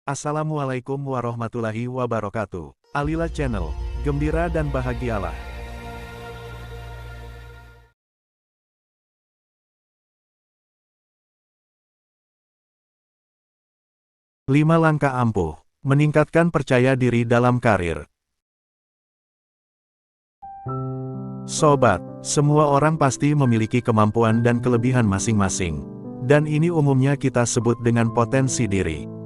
Assalamualaikum warahmatullahi wabarakatuh. Alila Channel, gembira dan bahagialah. Lima langkah ampuh, meningkatkan percaya diri dalam karir. Sobat, semua orang pasti memiliki kemampuan dan kelebihan masing-masing. Dan ini umumnya kita sebut dengan potensi diri.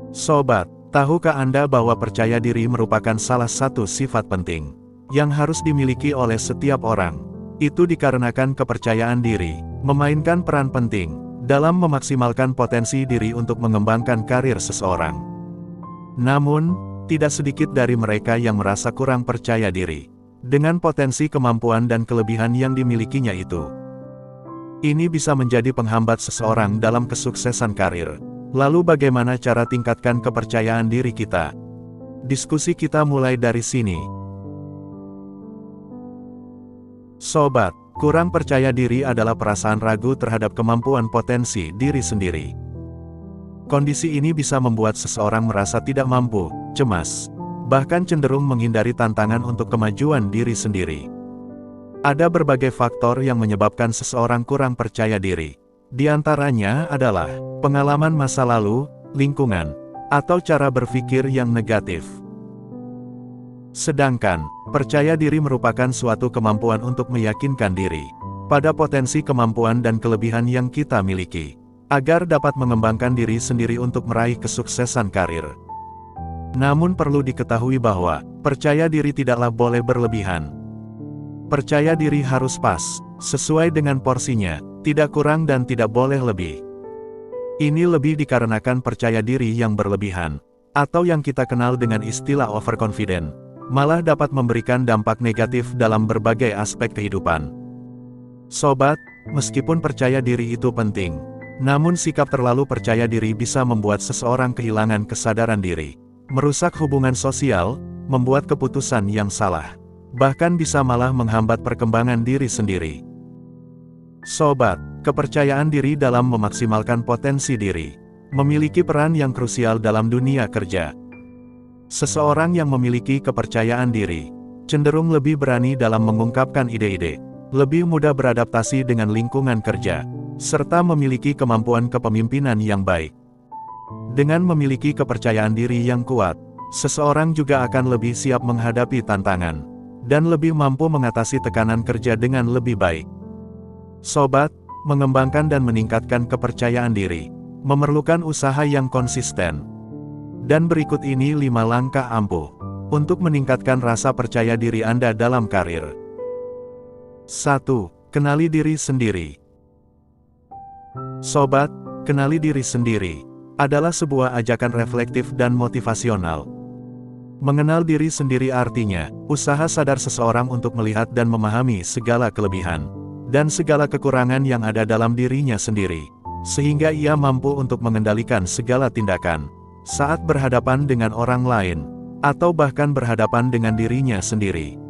Sobat, tahukah Anda bahwa percaya diri merupakan salah satu sifat penting yang harus dimiliki oleh setiap orang? Itu dikarenakan kepercayaan diri memainkan peran penting dalam memaksimalkan potensi diri untuk mengembangkan karir seseorang. Namun, tidak sedikit dari mereka yang merasa kurang percaya diri dengan potensi kemampuan dan kelebihan yang dimilikinya itu. Ini bisa menjadi penghambat seseorang dalam kesuksesan karir. Lalu bagaimana cara tingkatkan kepercayaan diri kita? Diskusi kita mulai dari sini. Sobat, kurang percaya diri adalah perasaan ragu terhadap kemampuan potensi diri sendiri. Kondisi ini bisa membuat seseorang merasa tidak mampu, cemas, bahkan cenderung menghindari tantangan untuk kemajuan diri sendiri. Ada berbagai faktor yang menyebabkan seseorang kurang percaya diri. Di antaranya adalah pengalaman masa lalu, lingkungan, atau cara berpikir yang negatif. Sedangkan, percaya diri merupakan suatu kemampuan untuk meyakinkan diri pada potensi kemampuan dan kelebihan yang kita miliki, agar dapat mengembangkan diri sendiri untuk meraih kesuksesan karir. Namun perlu diketahui bahwa, percaya diri tidaklah boleh berlebihan. Percaya diri harus pas, sesuai dengan porsinya, tidak kurang dan tidak boleh lebih. Ini lebih dikarenakan percaya diri yang berlebihan, atau yang kita kenal dengan istilah overconfident, malah dapat memberikan dampak negatif dalam berbagai aspek kehidupan. Sobat, meskipun percaya diri itu penting, namun sikap terlalu percaya diri bisa membuat seseorang kehilangan kesadaran diri, merusak hubungan sosial, membuat keputusan yang salah, bahkan bisa malah menghambat perkembangan diri sendiri. Sobat, kepercayaan diri dalam memaksimalkan potensi diri memiliki peran yang krusial dalam dunia kerja. Seseorang yang memiliki kepercayaan diri cenderung lebih berani dalam mengungkapkan ide-ide, lebih mudah beradaptasi dengan lingkungan kerja, serta memiliki kemampuan kepemimpinan yang baik. Dengan memiliki kepercayaan diri yang kuat, seseorang juga akan lebih siap menghadapi tantangan dan lebih mampu mengatasi tekanan kerja dengan lebih baik. Sobat, mengembangkan dan meningkatkan kepercayaan diri memerlukan usaha yang konsisten. Dan berikut ini 5 langkah ampuh untuk meningkatkan rasa percaya diri Anda dalam karir. 1. Kenali diri sendiri. Sobat, kenali diri sendiri adalah sebuah ajakan reflektif dan motivasional. Mengenal diri sendiri artinya usaha sadar seseorang untuk melihat dan memahami segala kelebihan dan segala kekurangan yang ada dalam dirinya sendiri, sehingga ia mampu untuk mengendalikan segala tindakan saat berhadapan dengan orang lain, atau bahkan berhadapan dengan dirinya sendiri.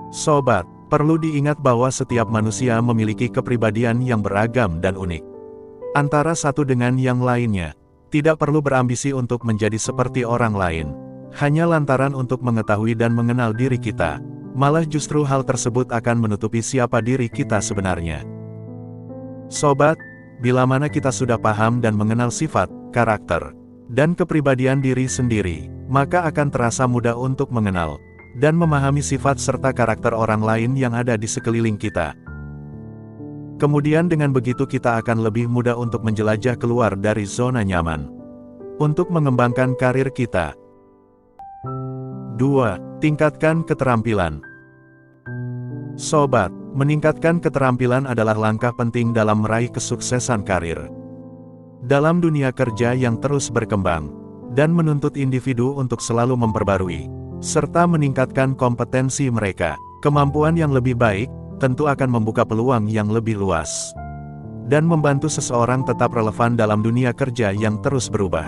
Sobat, perlu diingat bahwa setiap manusia memiliki kepribadian yang beragam dan unik. Antara satu dengan yang lainnya, tidak perlu berambisi untuk menjadi seperti orang lain, hanya lantaran untuk mengetahui dan mengenal diri kita. Malah justru hal tersebut akan menutupi siapa diri kita sebenarnya. Sobat, bila mana kita sudah paham dan mengenal sifat, karakter, dan kepribadian diri sendiri, maka akan terasa mudah untuk mengenal dan memahami sifat serta karakter orang lain yang ada di sekeliling kita. Kemudian dengan begitu kita akan lebih mudah untuk menjelajah keluar dari zona nyaman untuk mengembangkan karir kita. 2. Tingkatkan keterampilan. Sobat, meningkatkan keterampilan adalah langkah penting dalam meraih kesuksesan karir. Dalam dunia kerja yang terus berkembang dan menuntut individu untuk selalu memperbarui serta meningkatkan kompetensi mereka, kemampuan yang lebih baik tentu akan membuka peluang yang lebih luas dan membantu seseorang tetap relevan dalam dunia kerja yang terus berubah.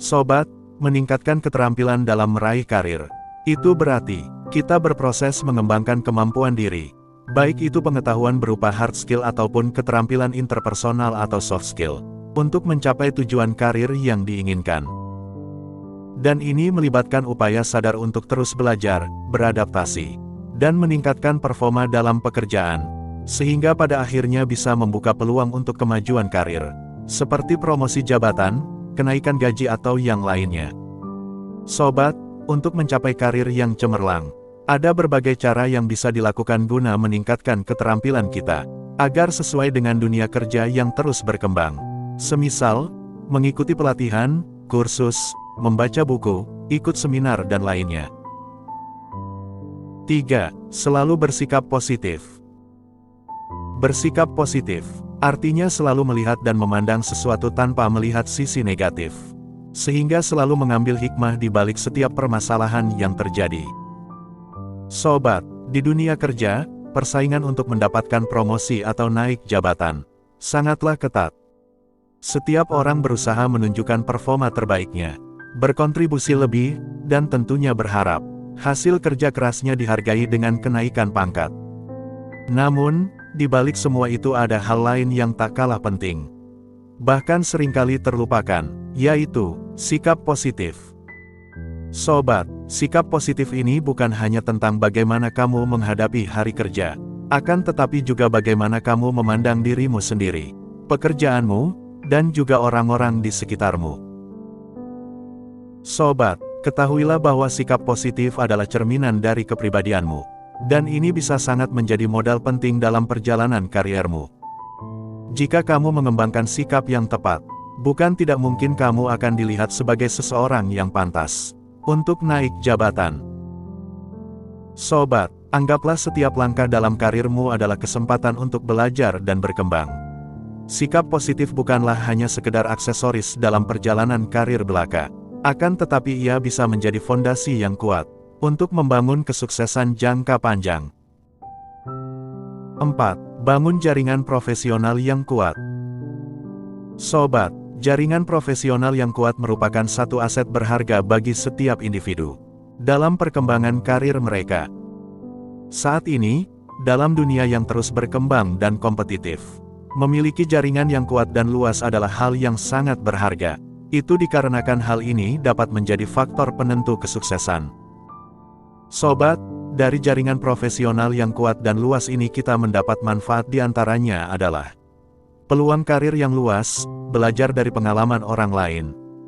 Sobat, meningkatkan keterampilan dalam meraih karir itu berarti kita berproses mengembangkan kemampuan diri, baik itu pengetahuan berupa hard skill ataupun keterampilan interpersonal atau soft skill, untuk mencapai tujuan karir yang diinginkan. Dan ini melibatkan upaya sadar untuk terus belajar, beradaptasi, dan meningkatkan performa dalam pekerjaan, sehingga pada akhirnya bisa membuka peluang untuk kemajuan karir, seperti promosi jabatan, kenaikan gaji atau yang lainnya. Sobat, untuk mencapai karir yang cemerlang, ada berbagai cara yang bisa dilakukan guna meningkatkan keterampilan kita, agar sesuai dengan dunia kerja yang terus berkembang. Semisal, mengikuti pelatihan, kursus, membaca buku, ikut seminar dan lainnya. 3. Selalu bersikap positif. Bersikap positif, artinya selalu melihat dan memandang sesuatu tanpa melihat sisi negatif. Sehingga selalu mengambil hikmah di balik setiap permasalahan yang terjadi. Sobat, di dunia kerja, persaingan untuk mendapatkan promosi atau naik jabatan sangatlah ketat. Setiap orang berusaha menunjukkan performa terbaiknya, berkontribusi lebih, dan tentunya berharap hasil kerja kerasnya dihargai dengan kenaikan pangkat. Namun, di balik semua itu ada hal lain yang tak kalah penting, bahkan seringkali terlupakan, yaitu sikap positif. Sobat, sikap positif ini bukan hanya tentang bagaimana kamu menghadapi hari kerja, akan tetapi juga bagaimana kamu memandang dirimu sendiri, pekerjaanmu, dan juga orang-orang di sekitarmu. Sobat, ketahuilah bahwa sikap positif adalah cerminan dari kepribadianmu, dan ini bisa sangat menjadi modal penting dalam perjalanan kariermu. Jika kamu mengembangkan sikap yang tepat, bukan tidak mungkin kamu akan dilihat sebagai seseorang yang pantas untuk naik jabatan. Sobat, anggaplah setiap langkah dalam karirmu adalah kesempatan untuk belajar dan berkembang. Sikap positif bukanlah hanya sekedar aksesoris dalam perjalanan karir belaka, akan tetapi ia bisa menjadi fondasi yang kuat untuk membangun kesuksesan jangka panjang. 4. Bangun jaringan profesional yang kuat. Sobat, jaringan profesional yang kuat merupakan satu aset berharga bagi setiap individu dalam perkembangan karir mereka. Saat ini, dalam dunia yang terus berkembang dan kompetitif, memiliki jaringan yang kuat dan luas adalah hal yang sangat berharga. Itu dikarenakan hal ini dapat menjadi faktor penentu kesuksesan. Sobat, dari jaringan profesional yang kuat dan luas ini kita mendapat manfaat, di antaranya adalah peluang karir yang luas, belajar dari pengalaman orang lain,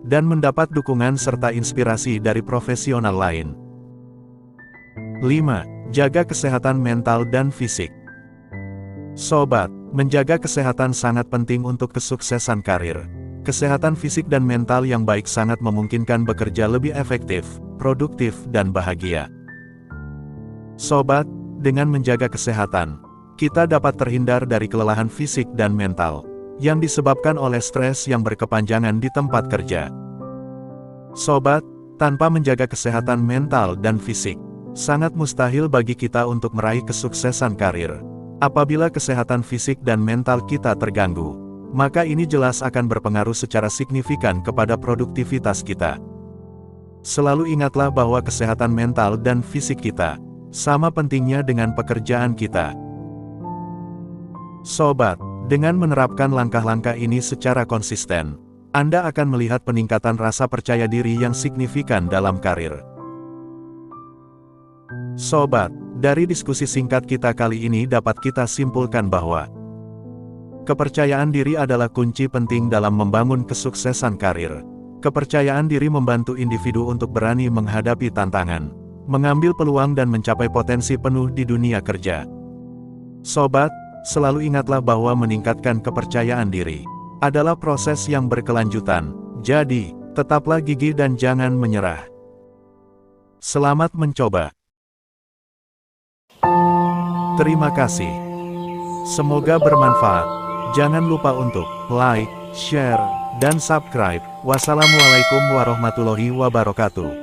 dan mendapat dukungan serta inspirasi dari profesional lain. 5. Jaga kesehatan mental dan fisik. Sobat, menjaga kesehatan sangat penting untuk kesuksesan karir. Kesehatan fisik dan mental yang baik sangat memungkinkan bekerja lebih efektif, produktif, dan bahagia. Sobat, dengan menjaga kesehatan, kita dapat terhindar dari kelelahan fisik dan mental yang disebabkan oleh stres yang berkepanjangan di tempat kerja. Sobat, tanpa menjaga kesehatan mental dan fisik, sangat mustahil bagi kita untuk meraih kesuksesan karir. Apabila kesehatan fisik dan mental kita terganggu, maka ini jelas akan berpengaruh secara signifikan kepada produktivitas kita. Selalu ingatlah bahwa kesehatan mental dan fisik kita sama pentingnya dengan pekerjaan kita. Sobat, dengan menerapkan langkah-langkah ini secara konsisten, Anda akan melihat peningkatan rasa percaya diri yang signifikan dalam karir. Sobat, dari diskusi singkat kita kali ini dapat kita simpulkan bahwa kepercayaan diri adalah kunci penting dalam membangun kesuksesan karir. Kepercayaan diri membantu individu untuk berani menghadapi tantangan, mengambil peluang dan mencapai potensi penuh di dunia kerja. Sobat, selalu ingatlah bahwa meningkatkan kepercayaan diri adalah proses yang berkelanjutan. Jadi, tetaplah gigih dan jangan menyerah. Selamat mencoba. Terima kasih. Semoga bermanfaat. Jangan lupa untuk like, share, dan subscribe. Wassalamualaikum warahmatullahi wabarakatuh.